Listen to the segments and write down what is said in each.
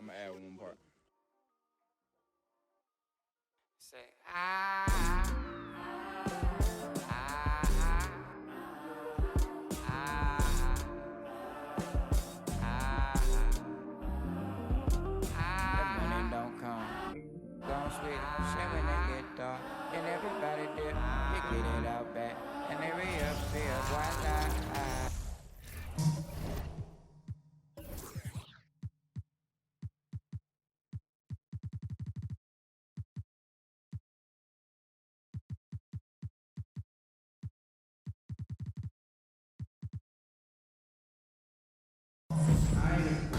I'm gonna add one part. Say, That money don't come. Gon' split it, sharing and get dark. And everybody dip, you get it out back. And they re-up, why not?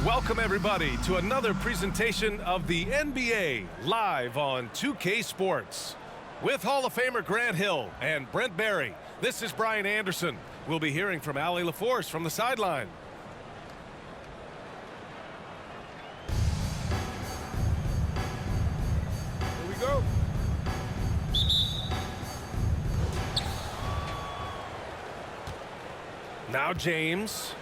Welcome, everybody, to another presentation of the NBA live on 2K Sports. With Hall of Famer Grant Hill and Brent Barry, this is Brian Anderson. We'll be hearing from Allie LaForce from the sideline. Here we go. Now James.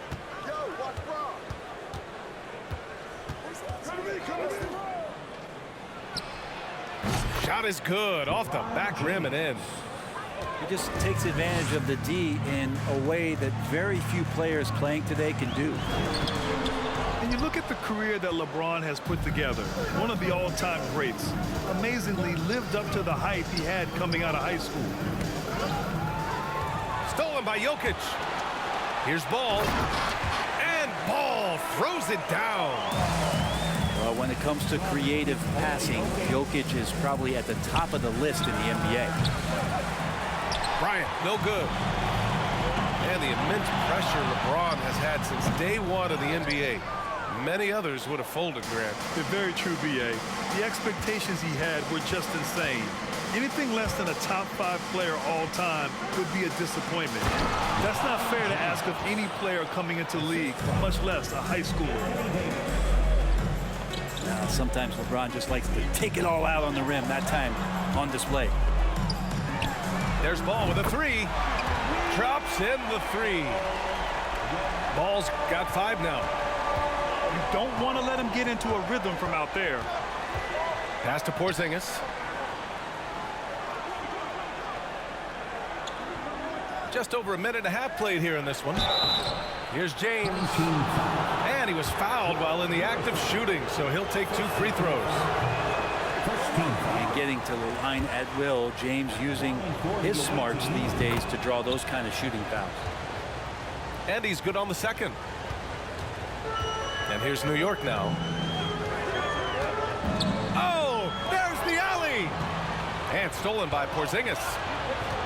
Shot is good, off the back rim and in. He just takes advantage of the D in a way that very few players playing today can do. And you look at the career that LeBron has put together, one of the all-time greats, amazingly lived up to the hype he had coming out of high school. Stolen by Jokic. Here's Ball. And Ball throws it down. Well, when it comes to creative passing, Jokic is probably at the top of the list in the NBA. Bryant, no good. And the immense pressure LeBron has had since day one of the NBA. Many others would have folded, Grant. They're very true, B.A. The expectations he had were just insane. Anything less than a top 5 player all time would be a disappointment. That's not fair to ask of any player coming into the league, much less a high schooler. Sometimes LeBron just likes to take it all out on the rim, that time on display. There's Ball with a three. Drops in the three. Ball's got 5 now. You don't want to let him get into a rhythm from out there. Pass to Porzingis. Just over a minute and a half played here in this one. Here's James. And he was fouled while in the act of shooting, so he'll take 2 free throws. And getting to the line at will, James using his smarts these days to draw those kind of shooting fouls. And he's good on the second. And here's New York now. Oh, there's the alley. And stolen by Porzingis.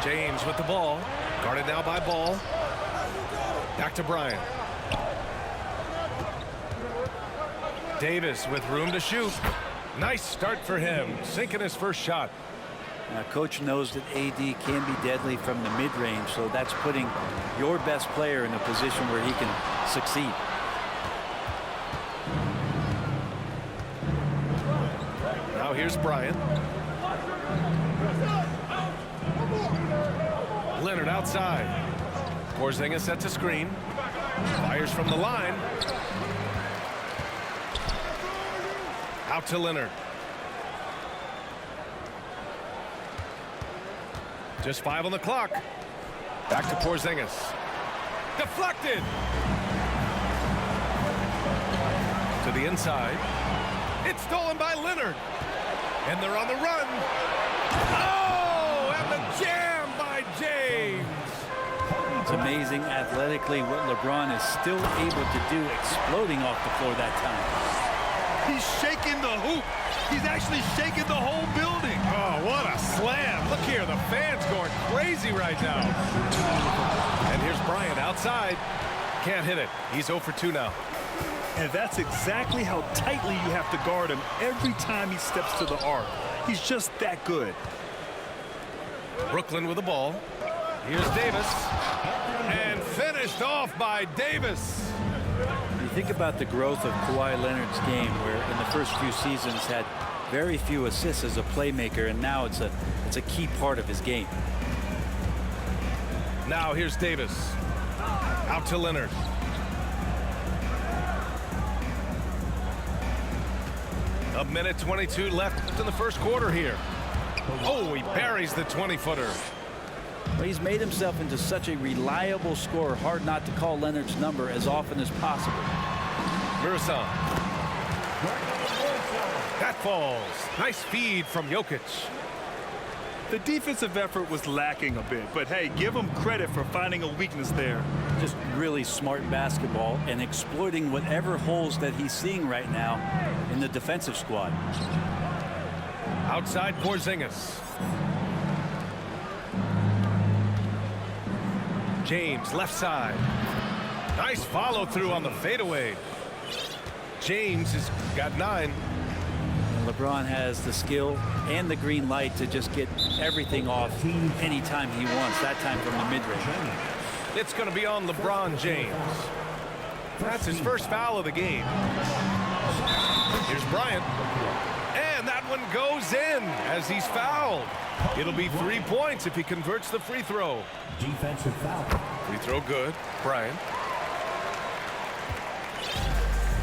James with the ball. Guarded now by Ball. Back to Bryant. Davis with room to shoot. Nice start for him, sinking his first shot. Now, coach knows that AD can be deadly from the mid-range, so that's putting your best player in a position where he can succeed. Now here's Bryant. Leonard outside. Porzingis sets a screen. Fires from the line. Out to Leonard. Just 5 on the clock. Back to Porzingis. Deflected. To the inside. It's stolen by Leonard. And they're on the run. Oh, and the jam by James. It's amazing athletically what LeBron is still able to do, exploding off the floor that time. He's shaking the hoop. He's actually shaking the whole building. Oh, what a slam. Look here, the fans going crazy right now. And here's Bryant outside. Can't hit it. He's 0 for 2 now. And that's exactly how tightly you have to guard him every time he steps to the arc. He's just that good. Brooklyn with the ball. Here's Davis. And finished off by Davis. You think about the growth of Kawhi Leonard's game, where in the first few seasons had very few assists as a playmaker, and now it's a key part of his game. Now here's Davis. Out to Leonard. A minute 22 left in the first quarter here. Oh, he buries the 20-footer. Well, he's made himself into such a reliable scorer. Hard not to call Leonard's number as often as possible. Murison. That falls. Nice feed from Jokic. The defensive effort was lacking a bit, but hey, give him credit for finding a weakness there. Just really smart basketball and exploiting whatever holes that he's seeing right now in the defensive squad. Outside Porzingis. James, left side. Nice follow through on the fadeaway. James has got 9. LeBron has the skill and the green light to just get everything off anytime he wants, that time from the mid-range. It's going to be on LeBron James. That's his first foul of the game. Here's Bryant. And that one goes in as he's fouled. It'll be 3 points if he converts the free throw. Defensive foul. Free throw good. Bryant.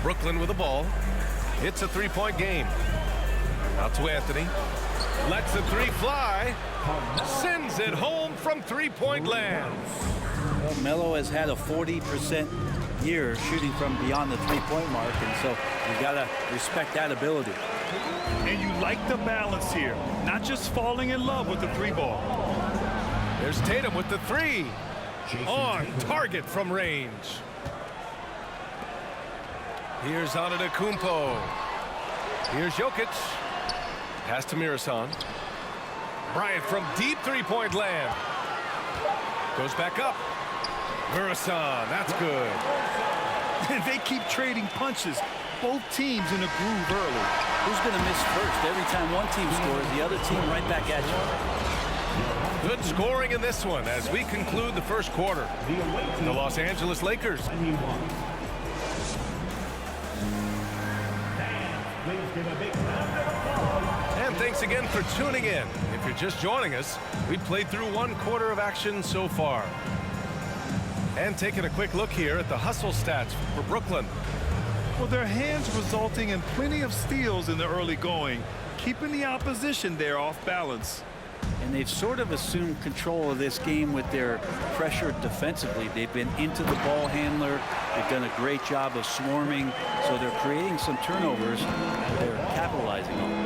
Brooklyn with the ball. It's a 3-point game. Out to Anthony. Lets the 3 fly. Sends it home from 3-point land. Well, Melo has had a 40% year shooting from beyond the 3-point mark, and so you've got to respect that ability. And you like the balance here, not just falling in love with the 3-ball. There's Tatum with the 3. On target from range. Here's Antetokounmpo. Here's Jokic. Pass to Murison. Bryant from deep 3-point land. Goes back up. Murison, that's good. They keep trading punches. Both teams in a groove early. Who's going to miss first? Every time one team scores, the other team right back at you. Good scoring in this one as we conclude the first quarter. The Los Angeles Lakers. And thanks again for tuning in. If you're just joining us, we've played through 1 quarter of action so far. And taking a quick look here at the hustle stats for Brooklyn. Well, their hands resulting in plenty of steals in the early going, keeping the opposition there off balance. And they've sort of assumed control of this game with their pressure defensively. They've been into the ball handler. They've done a great job of swarming. So they're creating some turnovers. They're capitalizing on them.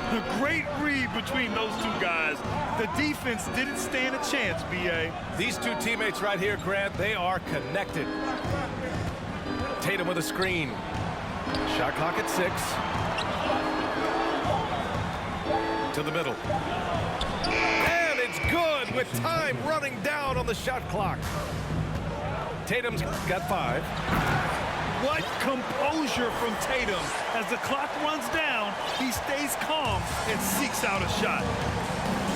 A great read between those 2 guys. The defense didn't stand a chance, B.A. These 2 teammates right here, Grant, they are connected. Tatum with a screen. Shot clock at 6. To the middle. And it's good with time running down on the shot clock. Tatum's got 5. What composure from Tatum. As the clock runs down, he stays calm and seeks out a shot.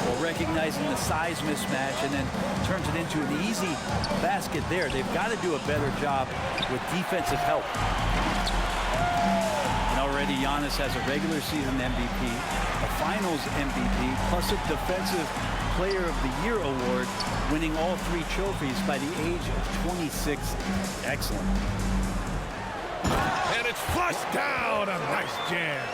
Well, recognizing the size mismatch and then turns it into an easy basket there. They've got to do a better job with defensive help. And already Giannis has a regular season MVP, a finals MVP, plus a defensive player of the year award, winning all 3 trophies by the age of 26. Excellent. And it's flushed down. A nice jam.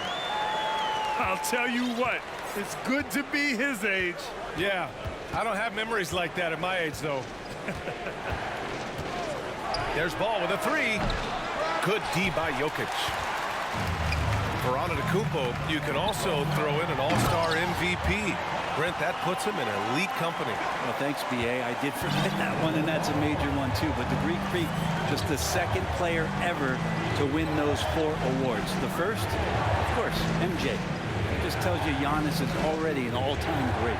I'll tell you what, it's good to be his age. Yeah, I don't have memories like that at my age, though. There's Ball with a 3. Good D by Jokic. For Antetokounmpo, you can also throw in an all-star MVP. Brent, that puts him in elite company. Well, thanks, B.A. I did forget that one, and that's a major one, too. But the Greek Freak, just the 2nd player ever to win those 4 awards. The first, of course, MJ. It just tells you Giannis is already an all-time great.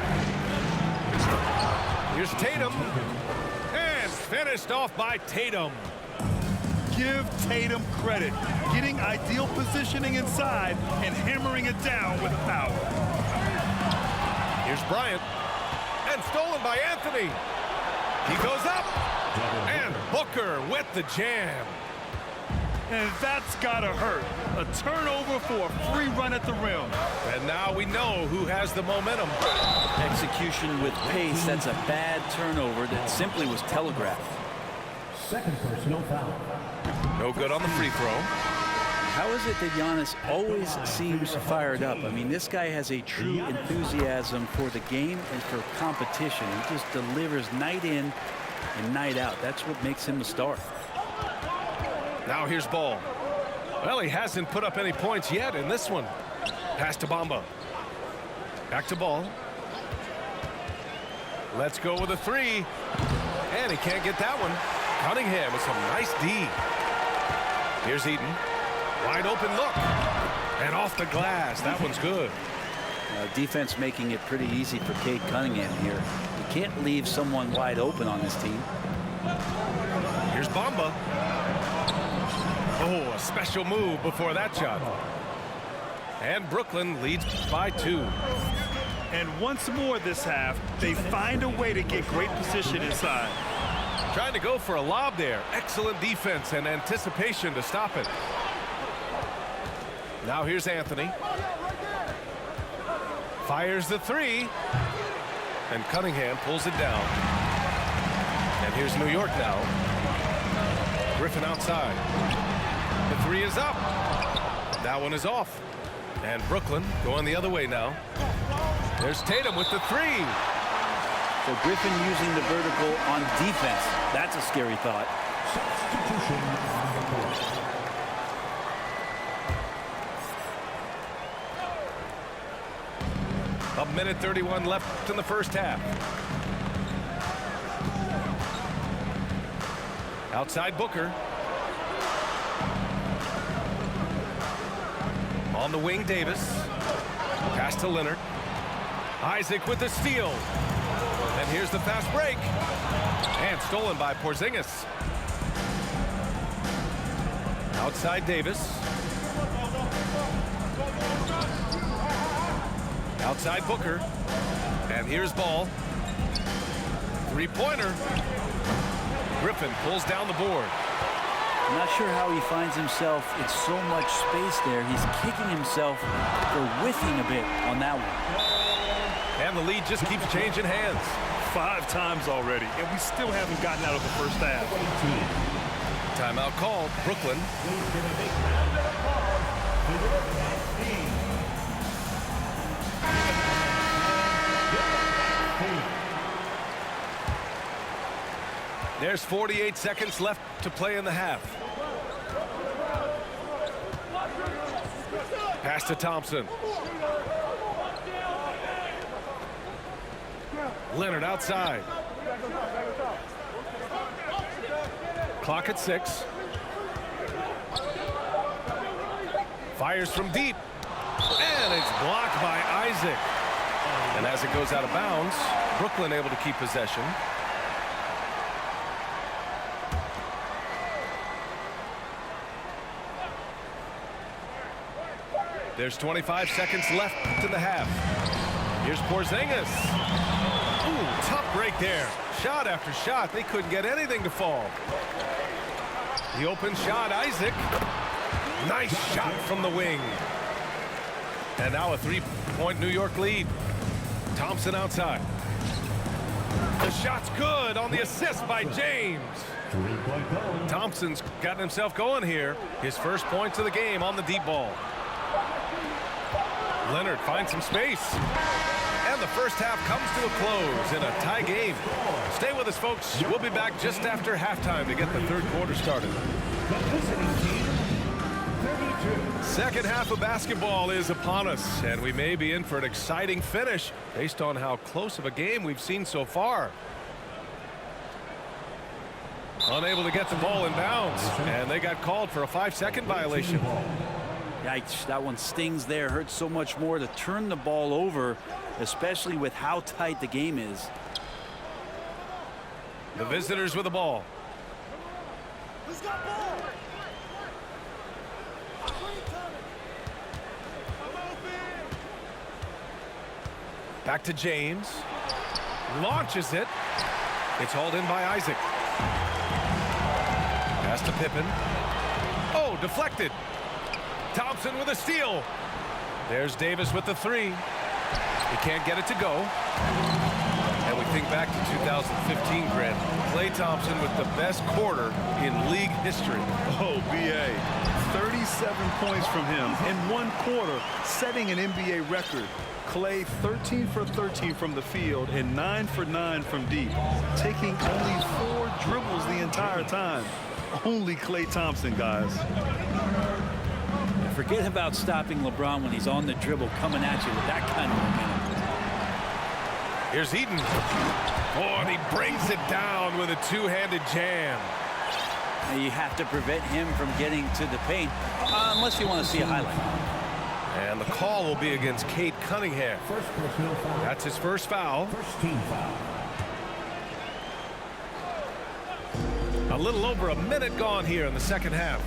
Here's Tatum. And finished off by Tatum. Give Tatum credit, getting ideal positioning inside and hammering it down with power. Here's Bryant. And stolen by Anthony. He goes up. And Booker with the jam. And that's gotta hurt. A turnover for a free run at the rim. And now we know who has the momentum. Execution with pace. That's a bad turnover that simply was telegraphed. 2nd personal foul. No good on the free throw. How is it that Giannis always seems fired up? I mean, this guy has a true enthusiasm for the game and for competition. He just delivers night in and night out. That's what makes him a star. Now here's Ball. Well, he hasn't put up any points yet in this one. Pass to Bamba. Back to Ball. Let's go with a three. And he can't get that one. Cunningham with some nice D. Here's Eaton. Wide open look. And off the glass. That one's good. Defense making it pretty easy for Cade Cunningham here. You can't leave someone wide open on this team. Here's Bamba. Oh, a special move before that shot. And Brooklyn leads by 2. And once more this half, they find a way to get great position inside. Trying to go for a lob there. Excellent defense and anticipation to stop it. Now here's Anthony. Fires the three. And Cunningham pulls it down. And here's New York now. Griffin outside. The three is up. That one is off. And Brooklyn going the other way now. There's Tatum with the three. So Griffin using the vertical on defense. That's a scary thought. A minute 31 left in the first half. Outside Booker. On the wing, Davis. Pass to Leonard. Isaac with the steal. And here's the fast break. And stolen by Porzingis. Outside Davis. Outside Booker. And here's Ball. Three-pointer. Griffin pulls down the board. I'm not sure how he finds himself in so much space there. He's kicking himself for whiffing a bit on that one. And the lead just keeps changing hands. 5 times already, and we still haven't gotten out of the first half. Timeout called. Brooklyn. There's 48 seconds left to play in the half. Pass to Thompson. Leonard outside. Clock at 6. Fires from deep. And it's blocked by Isaac. And as it goes out of bounds, Brooklyn able to keep possession. There's 25 seconds left in the half. Here's Porzingis. Ooh, tough break there. Shot after shot. They couldn't get anything to fall. The open shot, Isaac. Nice shot from the wing. And now a 3-point New York lead. Thompson outside. The shot's good on the assist by James. Thompson's gotten himself going here. His first points of the game on the deep ball. Leonard finds some space. And the first half comes to a close in a tie game. Stay with us, folks. We'll be back just after halftime to get the third quarter started. Second half of basketball is upon us, and we may be in for an exciting finish based on how close of a game we've seen so far. Unable to get the ball in bounds, and they got called for a 5-second violation. Yikes, that one stings there. Hurts so much more to turn the ball over, especially with how tight the game is. The visitors with the ball. Who's got ball? Back to James. Launches it. It's hauled in by Isaac. Pass to Pippen. Oh, deflected. Thompson with a steal. There's Davis with the three. He can't get it to go. And we think back to 2015, Grant. Klay Thompson with the best quarter in league history. Oh, B.A. 37 points from him in one quarter, setting an NBA record. Klay 13 for 13 from the field and 9 for 9 from deep, taking only 4 dribbles the entire time. Only Klay Thompson, guys. And forget about stopping LeBron when he's on the dribble coming at you with that kind of momentum. Here's Eaton. Oh, and he brings it down with a two-handed jam. Now you have to prevent him from getting to the paint, unless you want to see a highlight. And the call will be against Cade Cunningham. That's his first foul. First team foul. A little over a minute gone here in the second half.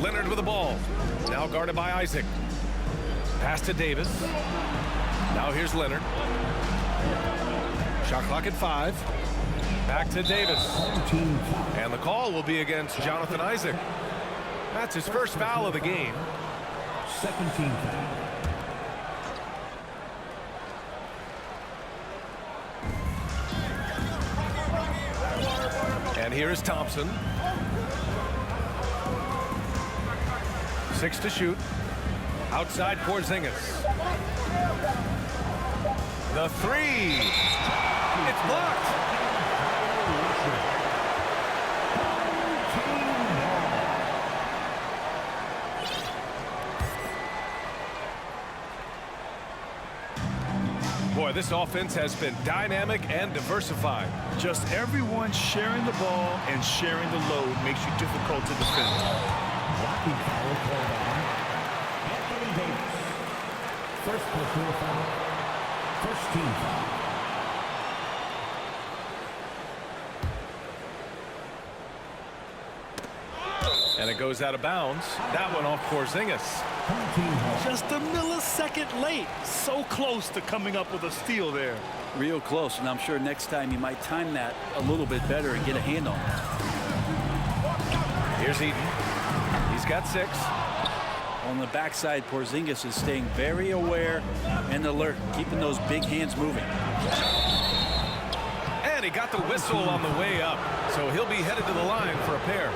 Leonard with the ball. Now guarded by Isaac. Pass to Davis. Now here's Leonard. Shot clock at 5. Back to Davis. And the call will be against Jonathan Isaac. That's his first foul of the game. Second team foul. And here is Thompson. 6 to shoot. Outside Porzingis. The 3. It's blocked. Boy, this offense has been dynamic and diversified. Just everyone sharing the ball and sharing the load makes you difficult to defend. Blocking foul called on Anthony Davis. First personal foul. First team foul. And it goes out of bounds. That one off Porzingis. Just a millisecond late. So close to coming up with a steal there. Real close, and I'm sure next time you might time that a little bit better and get a hand on it. Here's Eaton. He's got 6. On the backside, Porzingis is staying very aware and alert, keeping those big hands moving. And he got the whistle on the way up, so he'll be headed to the line for a pair.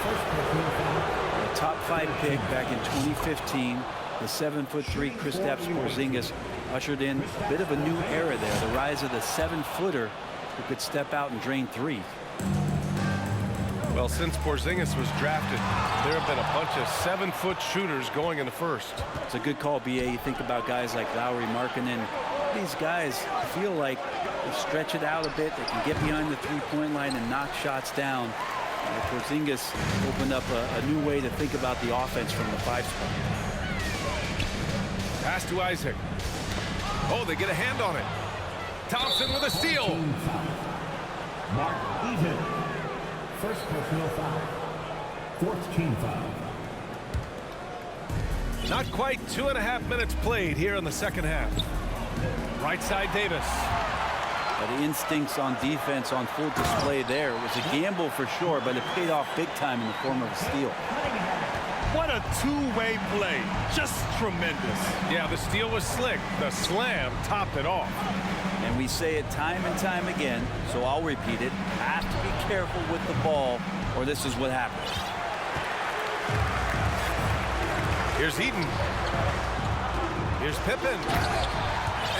The top 5 pick back in 2015, the 7'3" Kristaps Porzingis ushered in a bit of a new era there, the rise of the 7-footer who could step out and drain 3. Well, since Porzingis was drafted, there have been a bunch of 7-foot shooters going in the first. It's a good call, BA. You think about guys like Lowry, Markkanen. These guys feel like they stretch it out a bit. They can get behind the three-point line and knock shots down. Porzingis opened up a new way to think about the offense from the 5 spot. Pass to Isaac. Oh, they get a hand on it. Thompson with a steal. Mark Eaton. First personal foul. Fourth team foul. Not quite 2.5 minutes played here in the second half. Right side Davis. The instincts on defense on full display there. It was a gamble for sure, but it paid off big time in the form of a steal. What a two-way play. Just tremendous. Yeah, the steal was slick. The slam topped it off. And we say it time and time again, so I'll repeat it. Have to be careful with the ball, or this is what happens. Here's Eaton. Here's Pippen.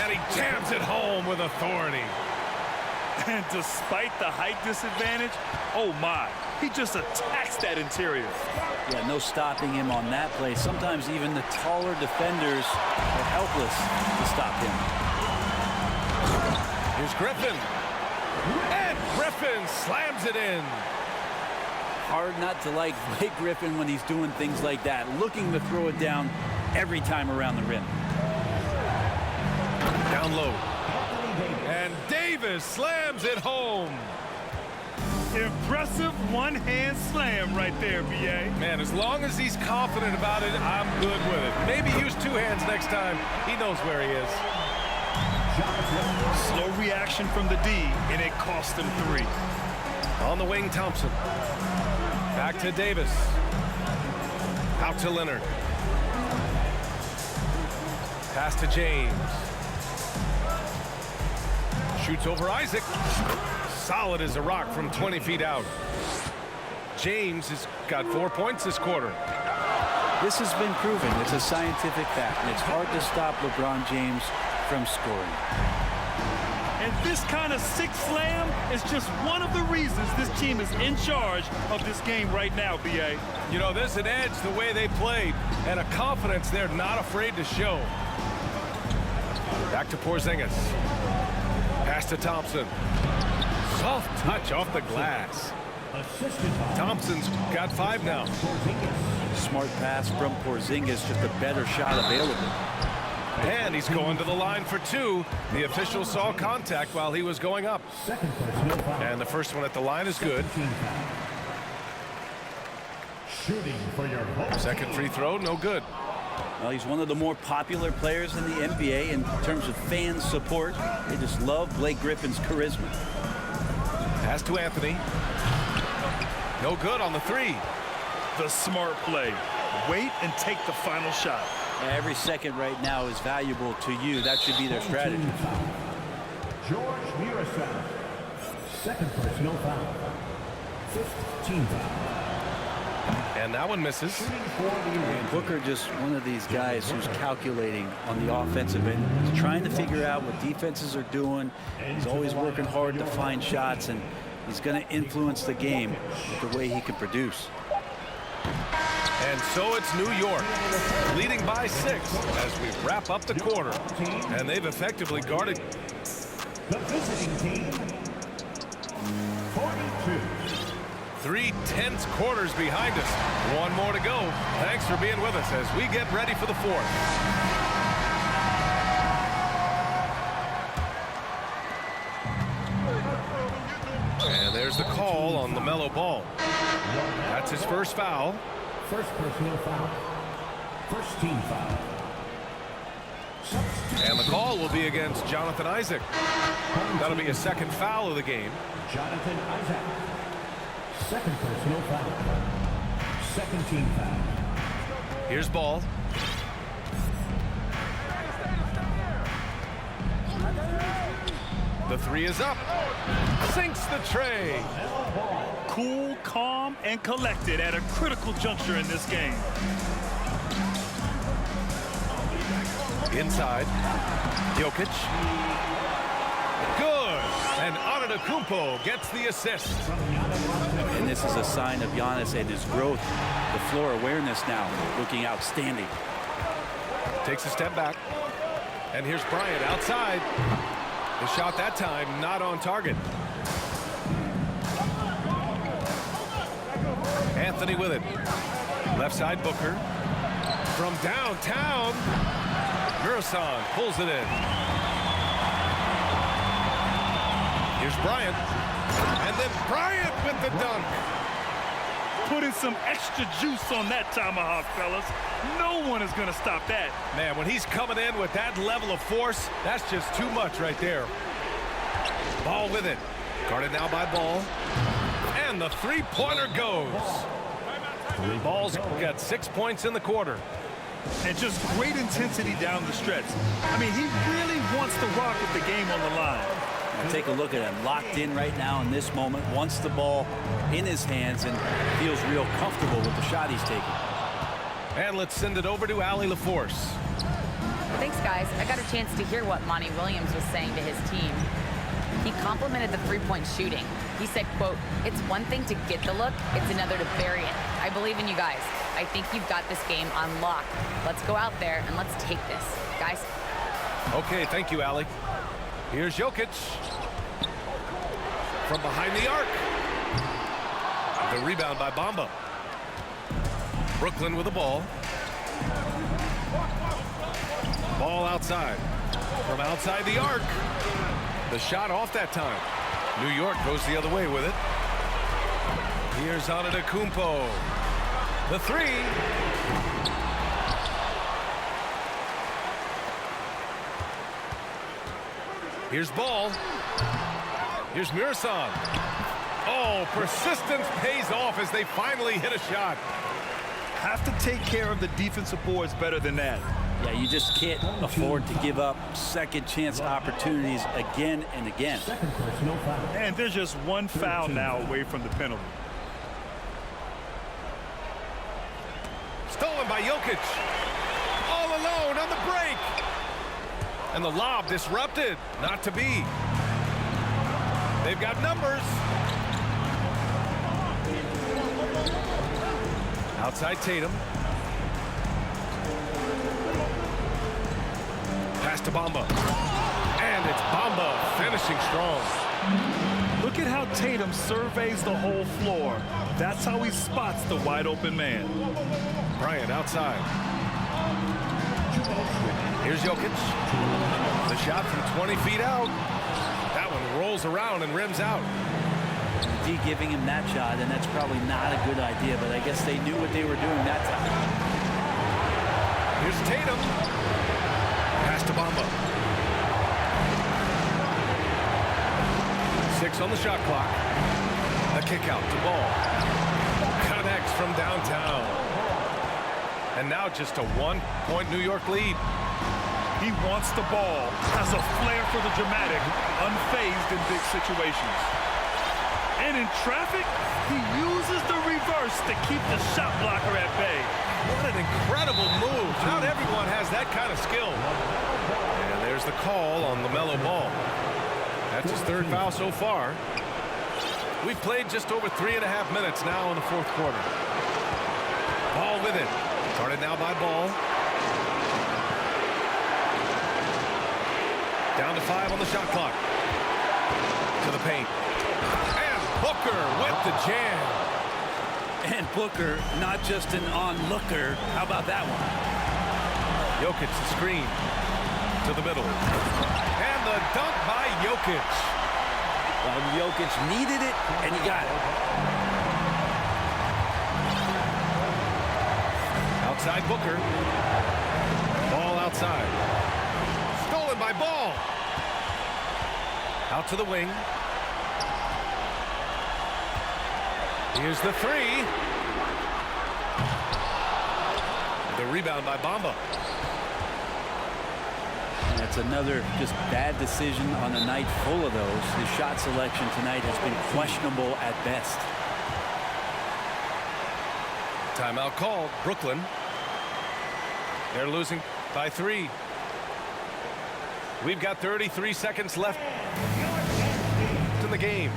And he jams it home with authority. And despite the height disadvantage, oh my, he just attacks that interior. Yeah, no stopping him on that play. Sometimes even the taller defenders are helpless to stop him. Here's Griffin. And Griffin slams it in. Hard not to like Blake Griffin when he's doing things like that, looking to throw it down every time around the rim. Down low. And Davis slams it home. Impressive one-hand slam right there, B.A. Man, as long as he's confident about it, I'm good with it. Maybe use 2 hands next time. He knows where he is. Slow reaction from the D, and it cost him 3. On the wing, Thompson. Back to Davis. Out to Leonard. Pass to James. Shoots over Isaac. Solid as a rock from 20 feet out. James has got 4 points this quarter. This has been proven. It's a scientific fact, and it's hard to stop LeBron James from scoring. And this kind of six slam is just one of the reasons this team is in charge of this game right now, B.A. You know, there's an edge the way they played and a confidence they're not afraid to show. Back to Porzingis. Pass to Thompson. Soft touch off the glass. Thompson's got 5 now. Smart pass from Porzingis, just a better shot available. And he's going to the line for 2. The official saw contact while he was going up. And the first one at the line is good. Shooting for your home. Second free throw, no good. Well, he's one of the more popular players in the NBA in terms of fan support. They just love Blake Griffin's charisma. Pass to Anthony. No good on the 3. The smart play. Wait and take the final shot. Every second right now is valuable to you. That should be their strategy. George Murasov. Second personal foul. 5th team foul. And that one misses. Booker just one of these guys who's calculating on the offensive end. He's trying to figure out what defenses are doing. He's always working hard to find shots, and he's going to influence the game with the way he can produce. And so it's New York, leading by 6 as we wrap up the quarter. And they've effectively guarded. The visiting team, 42. 3 tense quarters behind us. 1 more to go. Thanks for being with us as we get ready for the 4th. And there's the call on LaMelo Ball. That's his first foul. First personal foul. First team foul. And the call will be against Jonathan Isaac. That'll be his second foul of the game. Jonathan Isaac. Second personal foul. Second team foul. Here's Ball. The 3 is up. Sinks the tray. Cool, calm, and collected at a critical juncture in this game. Inside. Jokic. Good. And Antetokounmpo gets the assist. And this is a sign of Giannis and his growth. The floor awareness now looking outstanding. Takes a step back. And here's Bryant outside. The shot that time not on target. Anthony with it. Left side Booker. From downtown. Murasov pulls it in. Here's Bryant. And then Bryant with the dunk. Putting some extra juice on that tomahawk, fellas. No one is going to stop that. Man, when he's coming in with that level of force, that's just too much right there. Ball with it. Guarded now by Ball. And the three-pointer goes. Ball's got 6 points in the quarter. And just great intensity down the stretch. I mean, he really wants to rock with the game on the line. Now take a look at him, locked in right now in this moment, wants the ball in his hands and feels real comfortable with the shot he's taking. And let's send it over to Allie LaForce. Thanks, guys. I got a chance to hear what Monty Williams was saying to his team. He complimented the three-point shooting. He said, quote, "It's one thing to get the look, it's another to bury it. I believe in you guys. I think you've got this game on lock. Let's go out there and let's take this. Guys." Okay, thank you, Allie. Here's Jokic. From behind the arc. The rebound by Bamba. Brooklyn with the ball. Ball outside. From outside the arc. The shot off that time. New York goes the other way with it. Here's Antetokounmpo. The three. Here's Ball. Here's Murasov. Oh, persistence pays off as they finally hit a shot. Have to take care of the defensive boards better than that. Yeah, you just can't afford to give up second chance opportunities again and again. Second personal foul. And there's just one foul now away from the penalty. Stolen by Jokic. All alone on the break. And the lob disrupted. Not to be. They've got numbers. Outside Tatum. Pass to Bamba. And it's Bamba finishing strong. Look at how Tatum surveys the whole floor. That's how he spots the wide open man. Bryant outside. Here's Jokic. The shot from 20 feet out. That one rolls around and rims out. D giving him that shot, and that's probably not a good idea, but I guess they knew what they were doing that time. Here's Tatum. Pass to Bamba. 6 on the shot clock. A kick out to Ball. Connects from downtown. And now just a 1-point New York lead. He wants the ball, has a flair for the dramatic, unfazed in big situations. And in traffic, he uses the reverse to keep the shot blocker at bay. What an incredible move. Not everyone has that kind of skill. And there's the call on LaMelo Ball. That's his 3rd foul so far. We've played just over 3.5 minutes now in the 4th quarter. Ball with it. Started now by Ball. Down to 5 on the shot clock. To the paint. And Booker with the jam. And Booker, not just an onlooker. How about that one? Jokic the screen. To the middle. And the dunk by Jokic. Well, Jokic needed it, and he got it. Outside Booker. Ball outside. Stolen by Ball. Out to the wing. Here's the 3. The rebound by Bamba. That's another just bad decision on a night full of those. His shot selection tonight has been questionable at best. Timeout called. Brooklyn. They're losing by 3. We've got 33 seconds left in the game.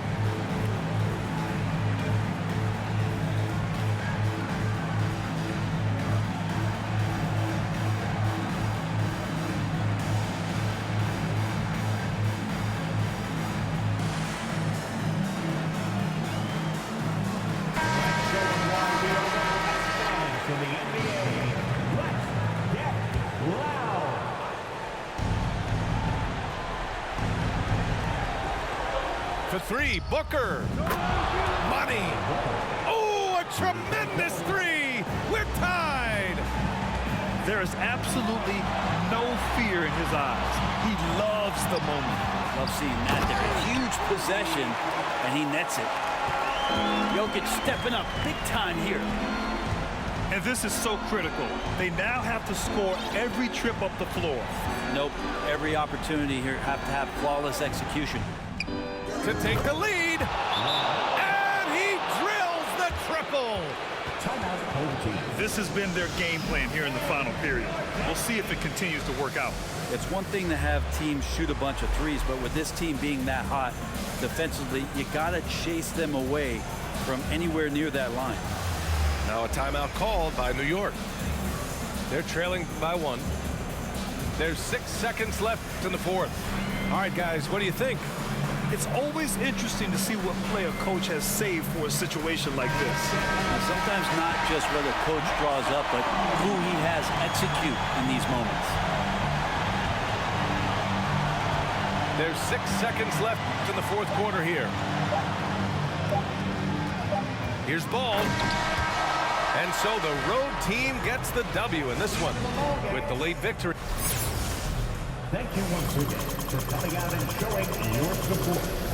For 3, Booker. Money. Oh, a tremendous 3. We're tied. There is absolutely no fear in his eyes. He loves the moment. Love seeing that there. A huge possession, and he nets it. Jokic stepping up big time here. And this is so critical. They now have to score every trip up the floor. Nope. Every opportunity here have to have flawless execution. To take the lead. And he drills the triple. This has been their game plan here in the final period. We'll see if it continues to work out. It's one thing to have teams shoot a bunch of threes, but with this team being that hot defensively, you got to chase them away from anywhere near that line. Now a timeout called by New York. They're trailing by 1. There's 6 seconds left in the 4th. All right, guys, what do you think? It's always interesting to see what play a coach has saved for a situation like this. Now, sometimes not just what a coach draws up, but who he has execute in these moments. There's 6 seconds left in the 4th quarter here. Here's Ball. And so the road team gets the W in this one with the late victory. Thank you once again for coming out and showing your support.